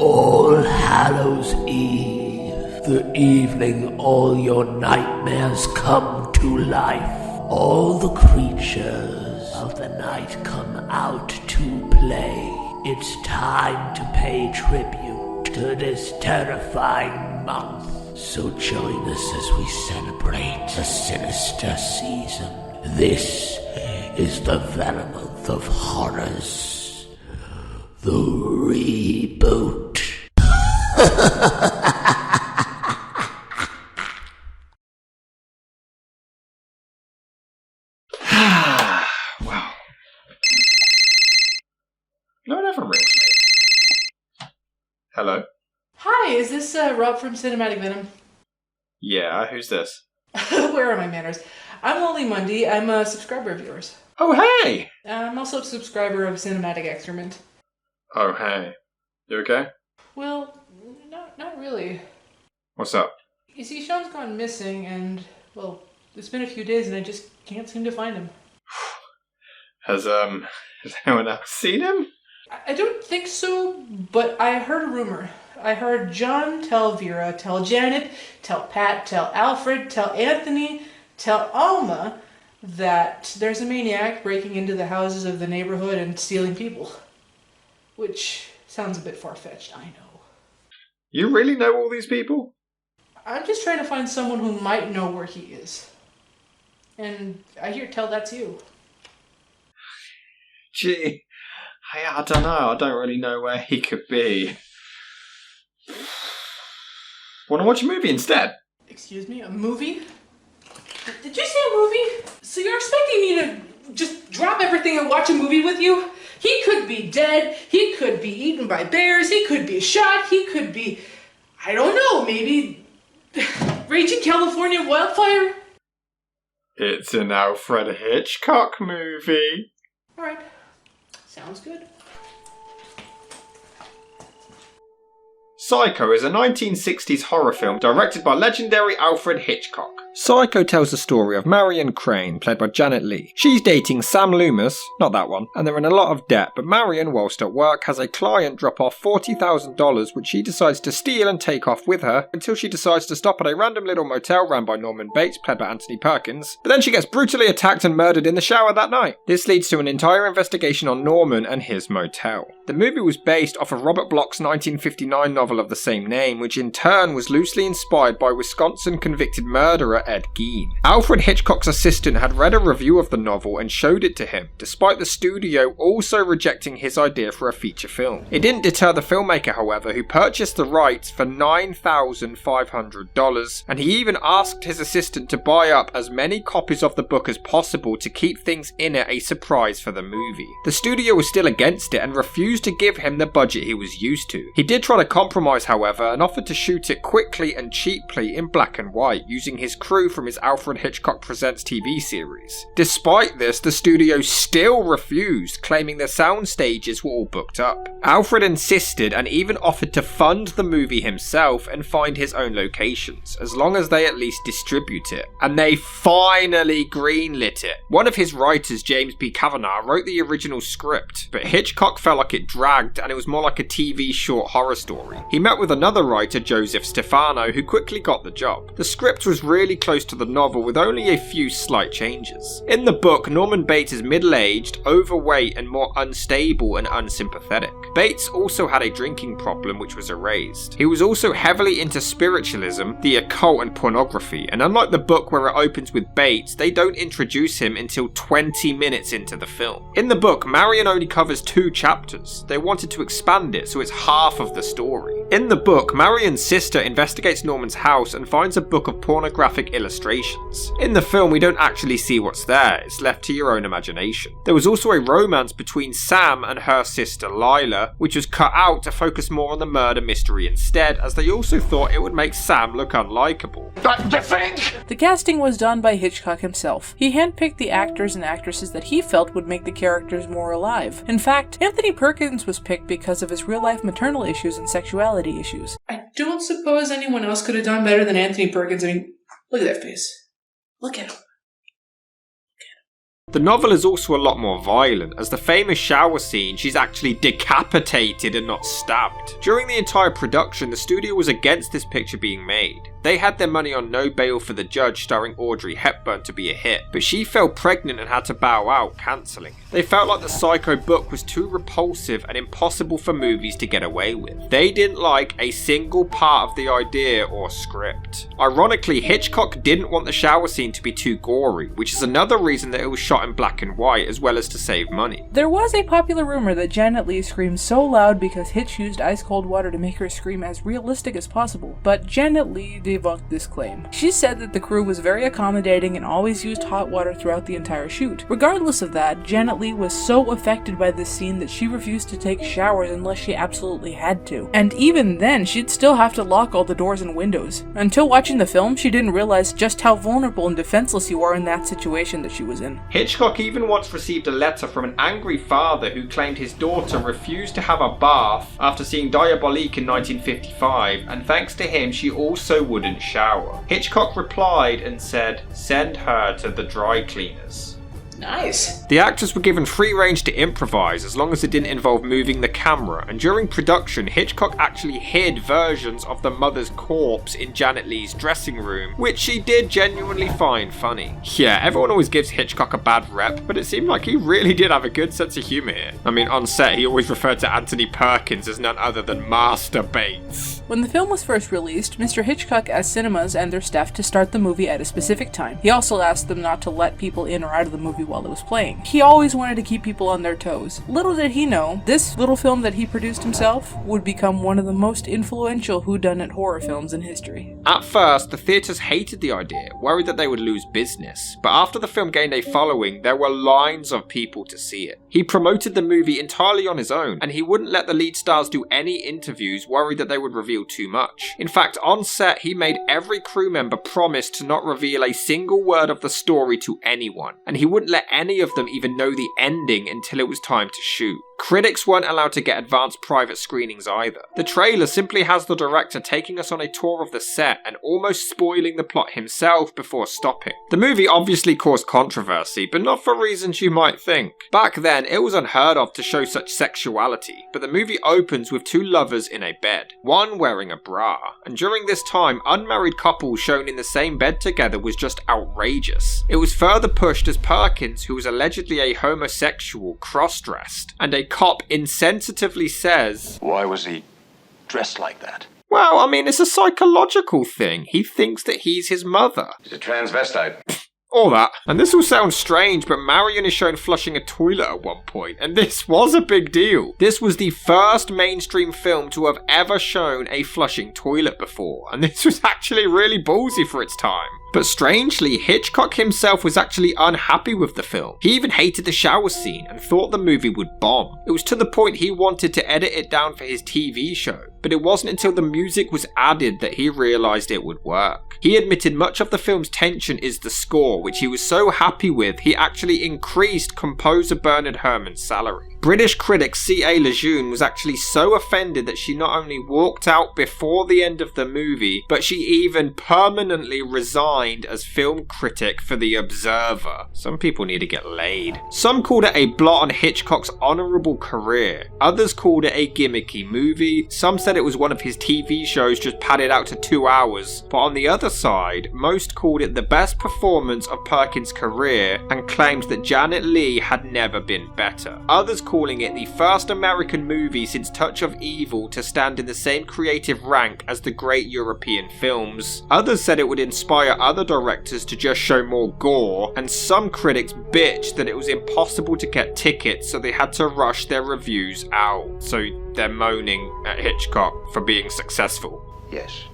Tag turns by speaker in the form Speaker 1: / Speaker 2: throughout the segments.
Speaker 1: All Hallows Eve, the evening all your nightmares come to life. All the creatures of the night come out to play. It's time to pay tribute to this terrifying month. So join us as we celebrate a sinister season. This is the Venomonth of Horrors. The Reboot.
Speaker 2: Wow. No one ever rings me. Hello?
Speaker 3: Hi, is this Rob from Cinematic Venom?
Speaker 2: Yeah, who's this?
Speaker 3: Where are my manners? I'm Lolie Mundy. I'm a subscriber of yours.
Speaker 2: Oh, hey!
Speaker 3: I'm also a subscriber of Cinematic Excrement.
Speaker 2: Oh, hey. You okay?
Speaker 3: Well, not really.
Speaker 2: What's up?
Speaker 3: You see, Sean's gone missing, and, well, it's been a few days, and I just can't seem to find him.
Speaker 2: Has anyone else seen him?
Speaker 3: I don't think so, but I heard a rumor. I heard John tell Vera, tell Janet, tell Pat, tell Alfred, tell Anthony, tell Alma that there's a maniac breaking into the houses of the neighborhood and stealing people. Which sounds a bit far-fetched, I know.
Speaker 2: You really know all these people?
Speaker 3: I'm just trying to find someone who might know where he is. And I hear tell that's you.
Speaker 2: Gee, I don't know. I don't really know where he could be. Want to watch a movie instead?
Speaker 3: Excuse me, a movie? Did you say a movie? So you're expecting me to just drop everything and watch a movie with you? He could be dead, he could be eaten by bears, he could be shot, he could be, I don't know, maybe Raging California Wildfire?
Speaker 2: It's an Alfred Hitchcock movie.
Speaker 3: Alright, sounds good.
Speaker 2: Psycho is a 1960s horror film directed by legendary Alfred Hitchcock. Psycho tells the story of Marion Crane, played by Janet Leigh. She's dating Sam Loomis, not that one, and they're in a lot of debt, but Marion, whilst at work, has a client drop off $40,000 which she decides to steal and take off with her until she decides to stop at a random little motel run by Norman Bates, played by Anthony Perkins, but then she gets brutally attacked and murdered in the shower that night. This leads to an entire investigation on Norman and his motel. The movie was based off of Robert Bloch's 1959 novel of the same name, which in turn was loosely inspired by Wisconsin convicted murderer Ed Gein. Alfred Hitchcock's assistant had read a review of the novel and showed it to him, despite the studio also rejecting his idea for a feature film. It didn't deter the filmmaker, however, who purchased the rights for $9,500, and he even asked his assistant to buy up as many copies of the book as possible to keep things in it a surprise for the movie. The studio was still against it and refused to give him the budget he was used to. He did try to compromise, however, and offered to shoot it quickly and cheaply in black and white, using his crew from his Alfred Hitchcock Presents TV series. Despite this, the studio still refused, claiming the sound stages were all booked up. Alfred insisted and even offered to fund the movie himself and find his own locations, as long as they at least distribute it. And they finally greenlit it. One of his writers, James P. Kavanagh, wrote the original script, but Hitchcock felt like it dragged and it was more like a TV short horror story. He met with another writer, Joseph Stefano, who quickly got the job. The script was really close to the novel with only a few slight changes. In the book, Norman Bates is middle-aged, overweight and more unstable and unsympathetic. Bates also had a drinking problem which was erased. He was also heavily into spiritualism, the occult and pornography, and unlike the book where it opens with Bates, they don't introduce him until 20 minutes into the film. In the book, Marion only covers 2 chapters. They wanted to expand it so it's half of the story. In the book, Marion's sister investigates Norman's house and finds a book of pornographic illustrations. In the film, we don't actually see what's there, it's left to your own imagination. There was also a romance between Sam and her sister Lila, which was cut out to focus more on the murder mystery instead, as they also thought it would make Sam look unlikable.
Speaker 4: The casting was done by Hitchcock himself. He handpicked the actors and actresses that he felt would make the characters more alive. In fact, Anthony Perkins was picked because of his real-life maternal issues and sexuality issues.
Speaker 3: I don't suppose anyone else could have done better than Anthony Perkins. I mean, look at that face. Look at him.
Speaker 2: The novel is also a lot more violent, as the famous shower scene, she's actually decapitated and not stabbed. During the entire production, the studio was against this picture being made. They had their money on No Bail for the Judge starring Audrey Hepburn to be a hit, but she fell pregnant and had to bow out, cancelling. They felt like the Psycho book was too repulsive and impossible for movies to get away with. They didn't like a single part of the idea or script. Ironically, Hitchcock didn't want the shower scene to be too gory, which is another reason that it was shot in black and white as well as to save money.
Speaker 4: There was a popular rumor that Janet Leigh screamed so loud because Hitch used ice cold water to make her scream as realistic as possible, but Janet Leigh debunked this claim. She said that the crew was very accommodating and always used hot water throughout the entire shoot. Regardless of that, Janet Leigh was so affected by this scene that she refused to take showers unless she absolutely had to. And even then, she'd still have to lock all the doors and windows. Until watching the film, she didn't realize just how vulnerable and defenseless you are in that situation that she was in.
Speaker 2: Hitchcock even once received a letter from an angry father who claimed his daughter refused to have a bath after seeing Diabolique in 1955, and thanks to him she also wouldn't shower. Hitchcock replied and said, "Send her to the dry cleaners."
Speaker 3: Nice.
Speaker 2: The actors were given free range to improvise as long as it didn't involve moving the camera, and during production Hitchcock actually hid versions of the mother's corpse in Janet Leigh's dressing room, which she did genuinely find funny. Yeah, everyone always gives Hitchcock a bad rep, but it seemed like he really did have a good sense of humour here. I mean, on set he always referred to Anthony Perkins as none other than Master Bates.
Speaker 4: When the film was first released, Mr. Hitchcock asked cinemas and their staff to start the movie at a specific time. He also asked them not to let people in or out of the movie while it was playing. He always wanted to keep people on their toes. Little did he know, this little film that he produced himself would become one of the most influential whodunit horror films in history.
Speaker 2: At first, the theatres hated the idea, worried that they would lose business, but after the film gained a following, there were lines of people to see it. He promoted the movie entirely on his own, and he wouldn't let the lead stars do any interviews, worried that they would reveal too much. In fact, on set, he made every crew member promise to not reveal a single word of the story to anyone, and he wouldn't let any of them even know the ending until it was time to shoot. Critics weren't allowed to get advanced private screenings either. The trailer simply has the director taking us on a tour of the set and almost spoiling the plot himself before stopping. The movie obviously caused controversy, but not for reasons you might think. Back then, it was unheard of to show such sexuality, but the movie opens with two lovers in a bed, one wearing a bra, and during this time, unmarried couples shown in the same bed together was just outrageous. It was further pushed as Perkins, who was allegedly a homosexual, cross-dressed, and a cop insensitively says,
Speaker 5: "Why was he dressed like that?"
Speaker 2: Well, I mean, it's a psychological thing. He thinks that he's his mother.
Speaker 5: He's a transvestite.
Speaker 2: All that. And this will sound strange, but Marion is shown flushing a toilet at one point, and this was a big deal. This was the first mainstream film to have ever shown a flushing toilet before, and this was actually really ballsy for its time. But strangely, Hitchcock himself was actually unhappy with the film. He even hated the shower scene and thought the movie would bomb. It was to the point he wanted to edit it down for his TV show, but it wasn't until the music was added that he realised it would work. He admitted much of the film's tension is the score, which he was so happy with he actually increased composer Bernard Herrmann's salary. British critic C.A. Lejeune was actually so offended that she not only walked out before the end of the movie, but she even permanently resigned as film critic for The Observer. Some people need to get laid. Some called it a blot on Hitchcock's honourable career. Others called it a gimmicky movie. Some said it was one of his TV shows just padded out to 2 hours. But on the other side, most called it the best performance of Perkins' career and claimed that Janet Leigh had never been better. Others calling it the first American movie since Touch of Evil to stand in the same creative rank as the great European films. Others said it would inspire other directors to just show more gore, and some critics bitched that it was impossible to get tickets, so they had to rush their reviews out. So they're moaning at Hitchcock for being successful.
Speaker 5: Yes.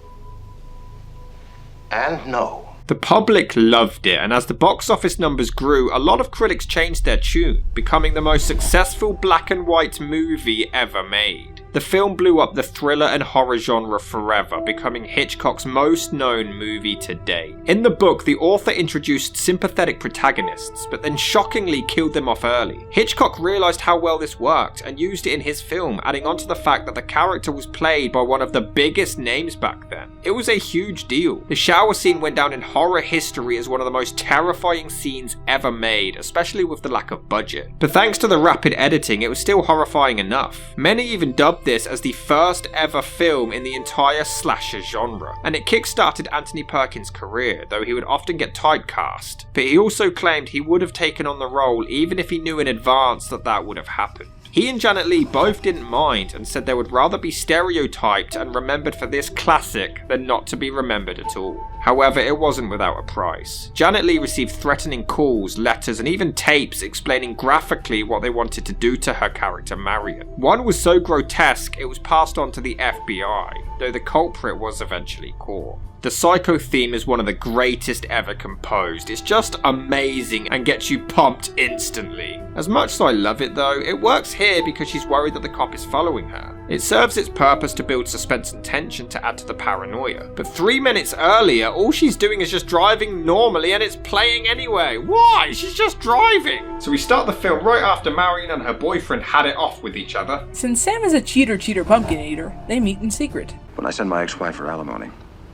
Speaker 5: And no.
Speaker 2: The public loved it, and as the box office numbers grew, a lot of critics changed their tune, becoming the most successful black and white movie ever made. The film blew up the thriller and horror genre forever, becoming Hitchcock's most known movie to date. In the book, the author introduced sympathetic protagonists, but then shockingly killed them off early. Hitchcock realised how well this worked and used it in his film, adding on to the fact that the character was played by one of the biggest names back then. It was a huge deal. The shower scene went down in horror history as one of the most terrifying scenes ever made, especially with the lack of budget. But thanks to the rapid editing, it was still horrifying enough. Many even dubbed this as the first ever film in the entire slasher genre, and it kick-started Anthony Perkins' career, though he would often get typecast. But he also claimed he would have taken on the role even if he knew in advance that that would have happened. He and Janet Leigh both didn't mind and said they would rather be stereotyped and remembered for this classic than not to be remembered at all. However, it wasn't without a price. Janet Leigh received threatening calls, letters, and even tapes explaining graphically what they wanted to do to her character Marion. One was so grotesque it was passed on to the FBI, though the culprit was eventually caught. The Psycho theme is one of the greatest ever composed. It's just amazing and gets you pumped instantly. As much as I love it though, it works here because she's worried that the cop is following her. It serves its purpose to build suspense and tension to add to the paranoia. But 3 minutes earlier, all she's doing is just driving normally and it's playing anyway. Why? She's just driving! So we start the film right after Marion and her boyfriend had it off with each other.
Speaker 4: Since Sam is a cheater pumpkin eater, they meet in secret.
Speaker 5: When I send my ex-wife for alimony,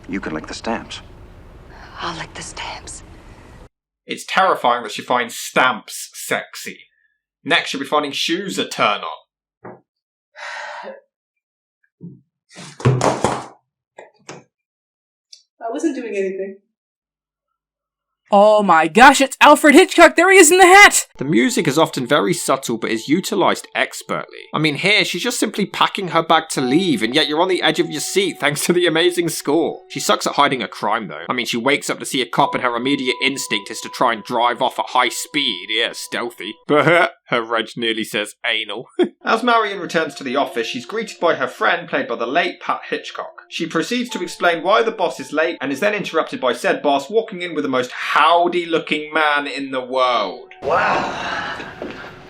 Speaker 5: you can lick the stamps.
Speaker 6: I'll lick the stamps.
Speaker 2: It's terrifying that she finds stamps sexy. Next, she'll be finding shoes a turn on.
Speaker 3: I wasn't doing anything.
Speaker 4: Oh my gosh, it's Alfred Hitchcock! There he is in the hat!
Speaker 2: The music is often very subtle but is utilised expertly. I mean, here she's just simply packing her bag to leave, and yet you're on the edge of your seat thanks to the amazing score. She sucks at hiding a crime though. I mean, she wakes up to see a cop and her immediate instinct is to try and drive off at high speed. Yeah, stealthy. But her reg nearly says anal. As Marion returns to the office, she's greeted by her friend, played by the late Pat Hitchcock. She proceeds to explain why the boss is late and is then interrupted by said boss walking in with the most howdy looking man in the world.
Speaker 7: Wow,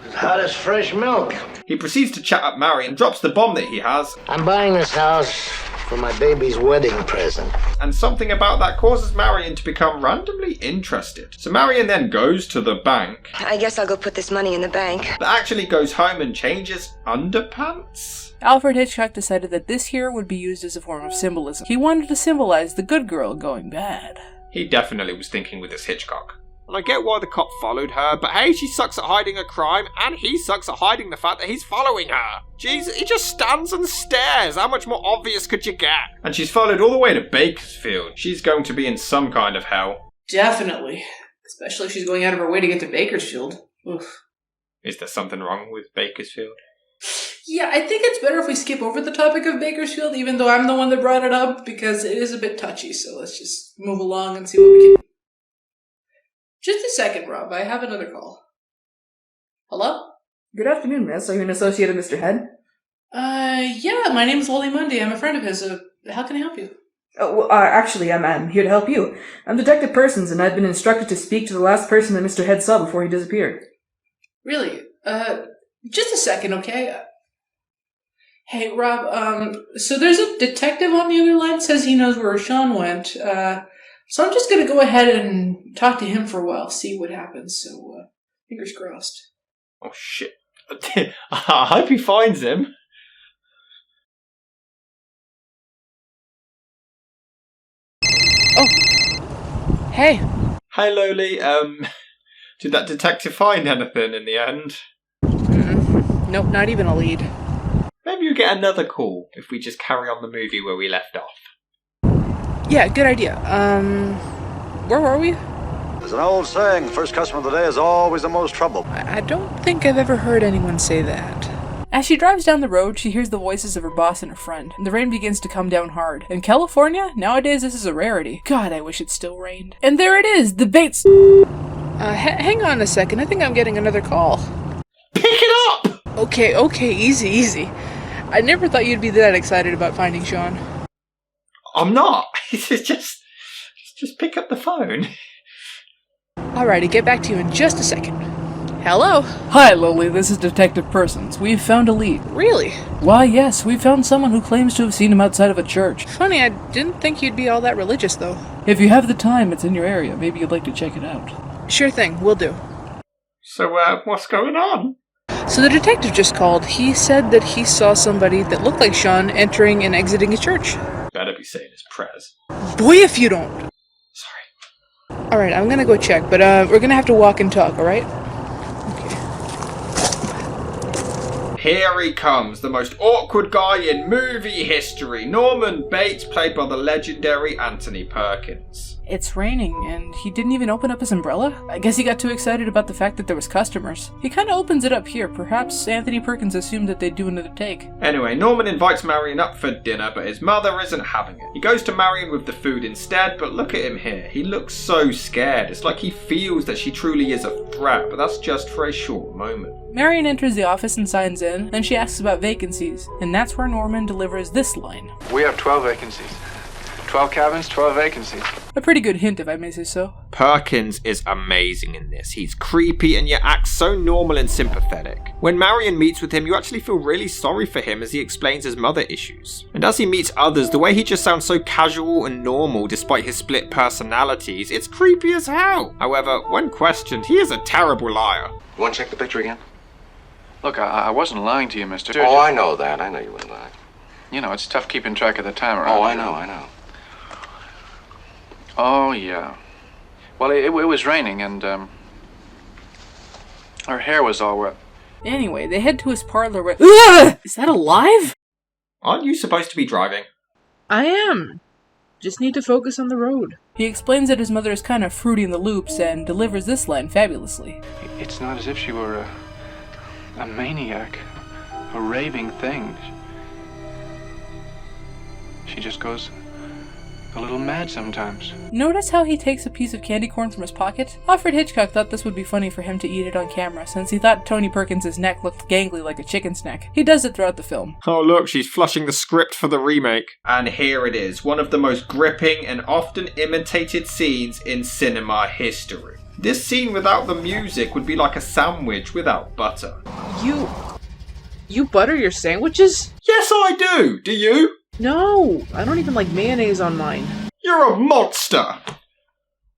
Speaker 7: as hot as fresh milk.
Speaker 2: He proceeds to chat up Marion and drops the bomb that he has.
Speaker 7: I'm buying this house for my baby's wedding present.
Speaker 2: And something about that causes Marion to become randomly interested. So Marion then goes to the bank.
Speaker 6: I guess I'll go put this money in the bank.
Speaker 2: But actually goes home and changes underpants.
Speaker 4: Alfred Hitchcock decided that this here would be used as a form of symbolism. He wanted to symbolize the good girl going bad.
Speaker 2: He definitely was thinking with this Hitchcock. And I get why the cop followed her, but hey, she sucks at hiding a crime, and he sucks at hiding the fact that he's following her. Jeez, he just stands and stares. How much more obvious could you get? And she's followed all the way to Bakersfield. She's going to be in some kind of hell.
Speaker 3: Definitely. Especially if she's going out of her way to get to Bakersfield. Oof.
Speaker 2: Is there something wrong with Bakersfield?
Speaker 3: Yeah, I think it's better if we skip over the topic of Bakersfield, even though I'm the one that brought it up, because it is a bit touchy, so let's just move along and see what we can... Just a second, Rob. I have another call. Hello?
Speaker 8: Good afternoon, miss. Are you an associate of Mr. Head?
Speaker 3: Yeah, my name's Lolie Mundy. I'm a friend of his. How can I help you?
Speaker 8: Oh, well, actually, I'm here to help you. I'm Detective Persons, and I've been instructed to speak to the last person that Mr. Head saw before he disappeared.
Speaker 3: Really? Just a second, okay? Hey, Rob, so there's a detective on the other line says he knows where Sean went, so I'm just gonna go ahead and talk to him for a while, see what happens, so, fingers crossed.
Speaker 2: Oh, shit. I hope he finds him.
Speaker 4: Oh. Hey.
Speaker 2: Hi, Lolie. Did that detective find anything in the end?
Speaker 4: Nope, not even a lead.
Speaker 2: Maybe you get another call if we just carry on the movie where we left off.
Speaker 4: Yeah, good idea. Where were we?
Speaker 9: There's an old saying, first customer of the day is always the most trouble.
Speaker 4: I don't think I've ever heard anyone say that. As she drives down the road, she hears the voices of her boss and her friend, and the rain begins to come down hard. In California, nowadays this is a rarity. God, I wish it still rained. And there it is, the Bates... hang on a second, I think I'm getting another call.
Speaker 2: Pick it up!
Speaker 4: Okay, easy. I never thought you'd be that excited about finding Sean.
Speaker 2: I'm not. just pick up the phone.
Speaker 4: Alrighty, get back to you in just a second.
Speaker 3: Hello?
Speaker 4: Hi, Lolie, this is Detective Persons. We've found a lead.
Speaker 3: Really?
Speaker 4: Why, yes, we found someone who claims to have seen him outside of a church.
Speaker 3: Funny, I didn't think you'd be all that religious, though.
Speaker 4: If you have the time, it's in your area. Maybe you'd like to check it out.
Speaker 3: Sure thing, will do.
Speaker 2: So, what's going on?
Speaker 3: So the detective just called. He said that he saw somebody that looked like Sean entering and exiting a church.
Speaker 2: Better be saying his prayers.
Speaker 3: Boy, if you don't.
Speaker 2: Sorry.
Speaker 3: Alright, I'm gonna go check, but we're gonna have to walk and talk, alright?
Speaker 2: Here he comes, the most awkward guy in movie history, Norman Bates, played by the legendary Anthony Perkins.
Speaker 4: It's raining, and he didn't even open up his umbrella? I guess he got too excited about the fact that there was customers. He kinda opens it up here. Perhaps Anthony Perkins assumed that they'd do another take.
Speaker 2: Anyway, Norman invites Marion up for dinner, but his mother isn't having it. He goes to Marion with the food instead, but look at him here. He looks so scared. It's like he feels that she truly is a threat, but that's just for a short moment.
Speaker 4: Marion enters the office and signs in, then she asks about vacancies, and that's where Norman delivers this line.
Speaker 10: We have 12 vacancies. 12 cabins, 12 vacancies.
Speaker 4: A pretty good hint, if I may say so.
Speaker 2: Perkins is amazing in this. He's creepy and yet acts so normal and sympathetic. When Marion meets with him, you actually feel really sorry for him as he explains his mother issues. And as he meets others, the way he just sounds so casual and normal despite his split personalities, it's creepy as hell. However, when questioned, he is a terrible liar.
Speaker 5: You want to check the picture again?
Speaker 10: Look, I wasn't lying to you, mister.
Speaker 5: Oh, I know that. I know you wouldn't lie.
Speaker 10: You know, it's tough keeping track of the time around.
Speaker 5: Oh, I
Speaker 10: here.
Speaker 5: know.
Speaker 10: Oh, yeah. Well, it was raining, and, her hair was all wet.
Speaker 4: Anyway, they head to his parlor where— Ugh! Is that alive?
Speaker 2: Aren't you supposed to be driving?
Speaker 3: I am. Just need to focus on the road.
Speaker 4: He explains that his mother is kind of fruity in the loops and delivers this line fabulously.
Speaker 10: It's not as if she were a maniac, a raving thing. She just goes a little mad sometimes.
Speaker 4: Notice how he takes a piece of candy corn from his pocket? Alfred Hitchcock thought this would be funny for him to eat it on camera, since he thought Tony Perkins' neck looked gangly like a chicken's neck. He does it throughout the film.
Speaker 2: Oh look, she's flushing the script for the remake. And here it is, one of the most gripping and often imitated scenes in cinema history. This scene without the music would be like a sandwich without butter.
Speaker 3: You butter your sandwiches?
Speaker 2: Yes, I do! Do you?
Speaker 3: No, I don't even like mayonnaise on mine.
Speaker 2: You're a monster!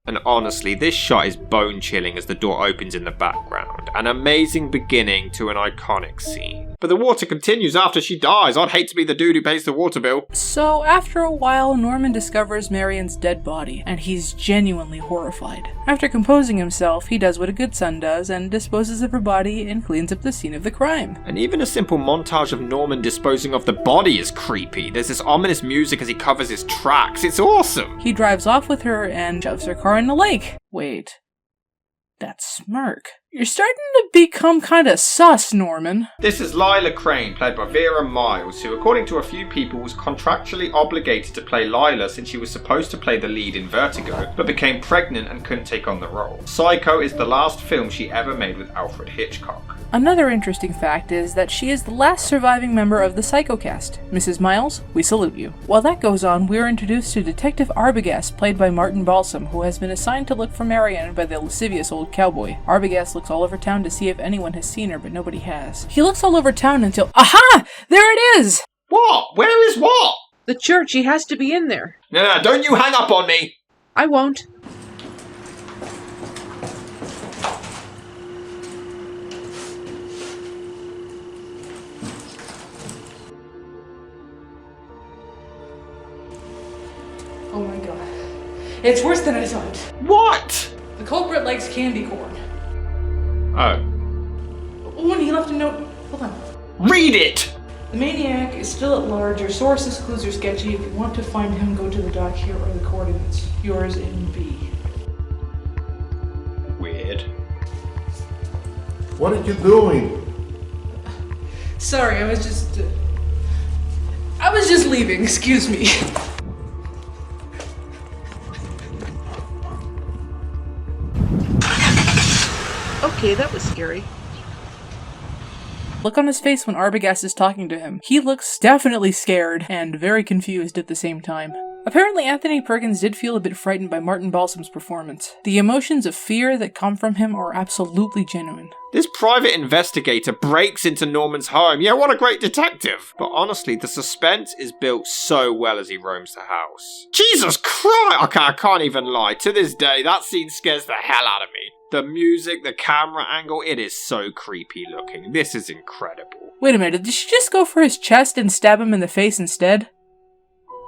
Speaker 2: And honestly, this shot is bone-chilling as the door opens in the background. An amazing beginning to an iconic scene. But the water continues after she dies. I'd hate to be the dude who pays the water bill.
Speaker 4: So, after a while, Norman discovers Marion's dead body, and he's genuinely horrified. After composing himself, he does what a good son does, and disposes of her body and cleans up the scene of the crime.
Speaker 2: And even a simple montage of Norman disposing of the body is creepy. There's this ominous music as he covers his tracks. It's awesome!
Speaker 4: He drives off with her and shoves her car in the lake. Wait. That smirk. You're starting to become kinda sus, Norman.
Speaker 2: This is Lila Crane, played by Vera Miles, who according to a few people was contractually obligated to play Lila since she was supposed to play the lead in Vertigo, but became pregnant and couldn't take on the role. Psycho is the last film she ever made with Alfred Hitchcock.
Speaker 4: Another interesting fact is that she is the last surviving member of the Psycho cast. Mrs. Miles, we salute you. While that goes on, we are introduced to Detective Arbogast, played by Martin Balsam, who has been assigned to look for Marion by the lascivious old cowboy. Arbogast looks all over town to see if anyone has seen her, but nobody has. He looks all over town until— Aha! There it is!
Speaker 2: What? Where is what?
Speaker 3: The church, he has to be in there.
Speaker 2: No, don't you hang up on me!
Speaker 3: I won't. Oh my god. It's worse than I thought.
Speaker 2: What?
Speaker 3: The culprit likes candy corn.
Speaker 2: Oh.
Speaker 3: Oh, and he left a note. Hold on.
Speaker 2: Read it!
Speaker 3: The maniac is still at large. Your sources' clues are sketchy. If you want to find him, go to the dock. Here are the coordinates. Yours in B.
Speaker 2: Weird.
Speaker 11: What are you doing?
Speaker 3: Sorry, I was just leaving. Excuse me. Okay, that was scary.
Speaker 4: Look on his face when Arbogast is talking to him. He looks definitely scared and very confused at the same time. Apparently, Anthony Perkins did feel a bit frightened by Martin Balsam's performance. The emotions of fear that come from him are absolutely genuine.
Speaker 2: This private investigator breaks into Norman's home. Yeah, what a great detective. But honestly, the suspense is built so well as he roams the house. Jesus Christ! Okay, I can't even lie. To this day, that scene scares the hell out of me. The music, the camera angle, it is so creepy looking. This is incredible.
Speaker 4: Wait a minute, did she just go for his chest and stab him in the face instead?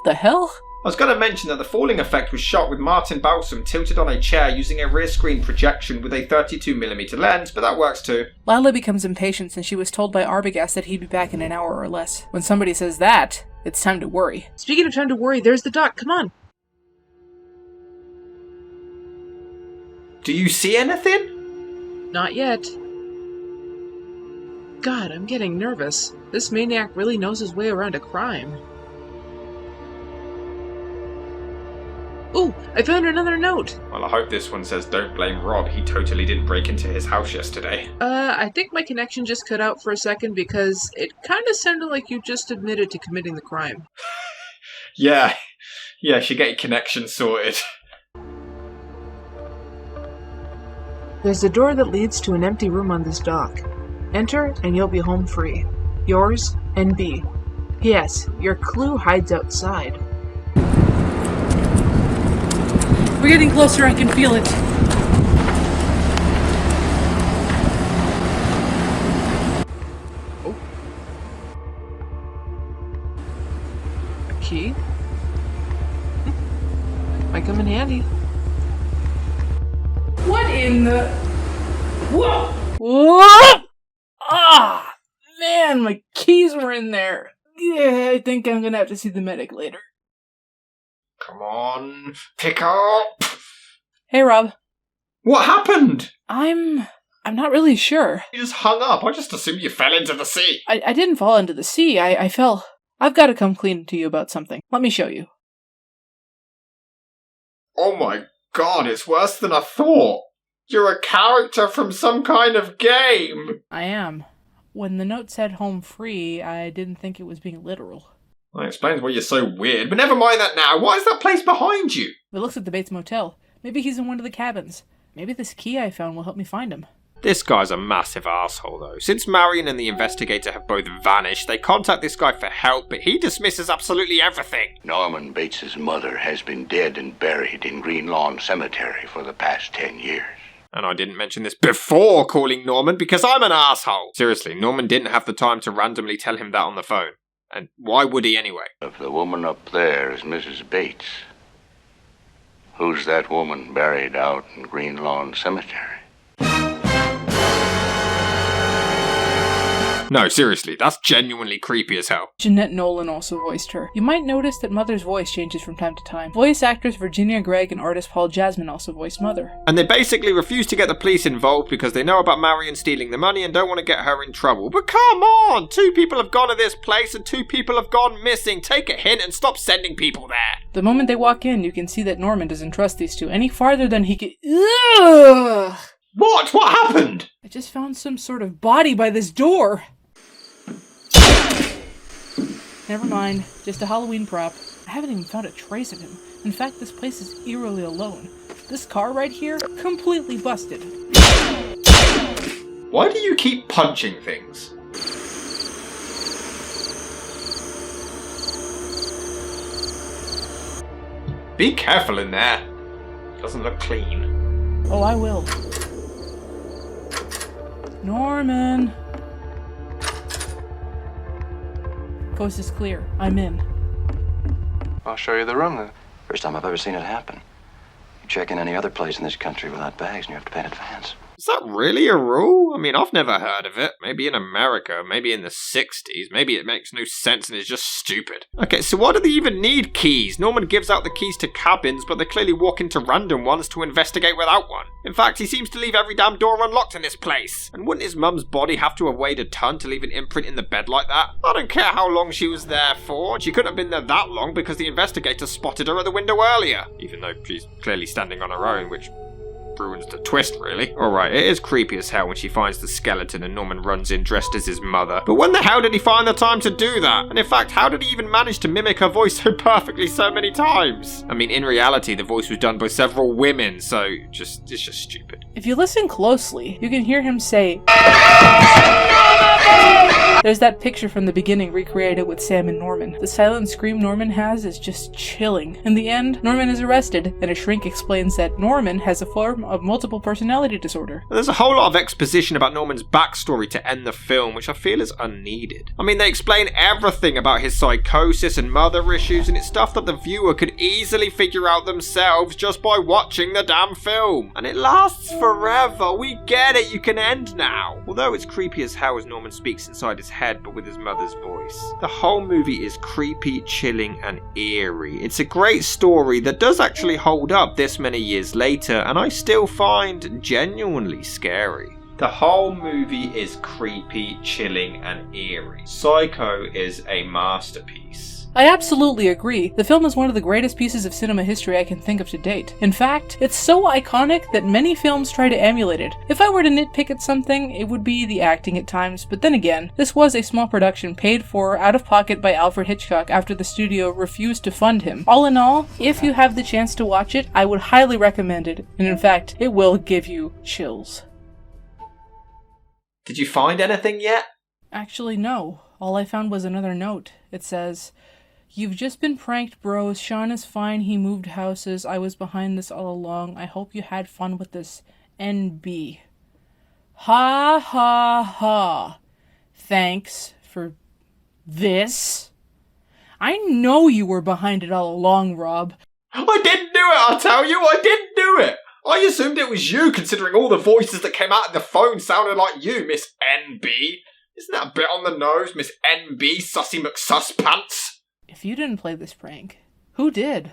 Speaker 4: The hell?
Speaker 2: I was going to mention that the falling effect was shot with Martin Balsam tilted on a chair using a rear screen projection with a 32mm lens, but that works too.
Speaker 4: Lila becomes impatient since she was told by Arbogast that he'd be back in an hour or less. When somebody says that, it's time to worry.
Speaker 8: Speaking of time to worry, there's the doc. Come on.
Speaker 2: Do you see anything?
Speaker 8: Not yet. God, I'm getting nervous. This maniac really knows his way around a crime. Ooh, I found another note!
Speaker 2: Well, I hope this one says don't blame Rob. He totally didn't break into his house yesterday.
Speaker 8: I think my connection just cut out for a second because it kinda sounded like you just admitted to committing the crime.
Speaker 2: Yeah, should get your connection sorted.
Speaker 8: There's a door that leads to an empty room on this dock. Enter and you'll be home free. Yours, NB. P.S. Your clue hides outside.
Speaker 4: We're getting closer, I can feel it.
Speaker 8: Oh. A key? Might come in handy.
Speaker 3: What in the... Whoa!
Speaker 4: Whoa! Ah! Man, my keys were in there. Yeah, I think I'm gonna have to see the medic later.
Speaker 2: Come on, pick up!
Speaker 4: Hey, Rob.
Speaker 2: What happened?
Speaker 4: I'm not really sure.
Speaker 2: You just hung up. I just assumed you fell into the sea.
Speaker 4: I didn't fall into the sea. I fell. I've got to come clean to you about something. Let me show you.
Speaker 2: Oh my god, it's worse than I thought. You're a character from some kind of game.
Speaker 4: I am. When the note said home free, I didn't think it was being literal.
Speaker 2: That explains why you're so weird, but never mind that now. What is that place behind you?
Speaker 4: It looks like the Bates Motel. Maybe he's in one of the cabins. Maybe this key I found will help me find him.
Speaker 2: This guy's a massive asshole, though. Since Marion and the investigator have both vanished, they contact this guy for help, but he dismisses absolutely everything.
Speaker 11: Norman Bates's mother has been dead and buried in Green Lawn Cemetery for the past 10 years.
Speaker 2: And I didn't mention this before calling Norman because I'm an asshole. Seriously, Norman didn't have the time to randomly tell him that on the phone. And why would he anyway?
Speaker 11: If the woman up there is Mrs. Bates, who's that woman buried out in Green Lawn Cemetery?
Speaker 2: No, seriously, that's genuinely creepy as hell.
Speaker 4: Jeanette Nolan also voiced her. You might notice that Mother's voice changes from time to time. Voice actress Virginia Gregg and artist Paul Jasmine also voiced Mother.
Speaker 2: And they basically refuse to get the police involved because they know about Marion stealing the money and don't want to get her in trouble. But come on! 2 people have gone to this place and 2 people have gone missing. Take a hint and stop sending people there.
Speaker 4: The moment they walk in, you can see that Norman doesn't trust these two any farther than he can... Ugh!
Speaker 2: What? What happened?
Speaker 4: I just found some sort of body by this door. Never mind, just a Halloween prop. I haven't even found a trace of him. In fact, this place is eerily alone. This car right here, completely busted.
Speaker 2: Why do you keep punching things? Be careful in there. Doesn't look clean.
Speaker 4: Oh, I will. Norman! Coast is clear. I'm in.
Speaker 10: I'll show you the room then.
Speaker 5: First time I've ever seen it happen. You check in any other place in this country without bags and you have to pay in advance.
Speaker 2: Is that really a rule? I mean, I've never heard of it. Maybe in America, maybe in the 60s. Maybe it makes no sense and is just stupid. Okay, so why do they even need keys? Norman gives out the keys to cabins, but they clearly walk into random ones to investigate without one. In fact, he seems to leave every damn door unlocked in this place. And wouldn't his mum's body have to have weighed a ton to leave an imprint in the bed like that? I don't care how long she was there for. She couldn't have been there that long because the investigator spotted her at the window earlier. Even though she's clearly standing on her own, which ruins the twist, really. Alright, it is creepy as hell when she finds the skeleton and Norman runs in dressed as his mother. But when the hell did he find the time to do that? And in fact, how did he even manage to mimic her voice so perfectly so many times? I mean, in reality, the voice was done by several women, so it's just stupid.
Speaker 4: If you listen closely, you can hear him say, there's that picture from the beginning recreated with Sam and Norman. The silent scream Norman has is just chilling. In the end, Norman is arrested, and a shrink explains that Norman has a form of multiple personality disorder.
Speaker 2: There's a whole lot of exposition about Norman's backstory to end the film, which I feel is unneeded. I mean, they explain everything about his psychosis and mother issues, and it's stuff that the viewer could easily figure out themselves just by watching the damn film. And it lasts forever. We get it, you can end now. Although it's creepy as hell as Norman speaks inside his head, but with his mother's voice. The whole movie is creepy, chilling, and eerie. It's a great story that does actually hold up this many years later, and I still find genuinely scary. The whole movie is creepy, chilling, and eerie. Psycho is a masterpiece.
Speaker 4: I absolutely agree. The film is one of the greatest pieces of cinema history I can think of to date. In fact, it's so iconic that many films try to emulate it. If I were to nitpick at something, it would be the acting at times, but then again, this was a small production paid for out of pocket by Alfred Hitchcock after the studio refused to fund him. All in all, if you have the chance to watch it, I would highly recommend it, and in fact, it will give you chills.
Speaker 2: Did you find anything yet?
Speaker 4: Actually, no. All I found was another note. It says, "You've just been pranked, bros. Sean is fine. He moved houses. I was behind this all along. I hope you had fun with this. NB." Ha ha ha. Thanks for this. I know you were behind it all along, Rob.
Speaker 2: I didn't do it, I'll tell you. I didn't do it. I assumed it was you, considering all the voices that came out of the phone sounded like you, Miss NB. Isn't that a bit on the nose, Miss NB, Sussy McSusspants?
Speaker 4: If you didn't play this prank, who did?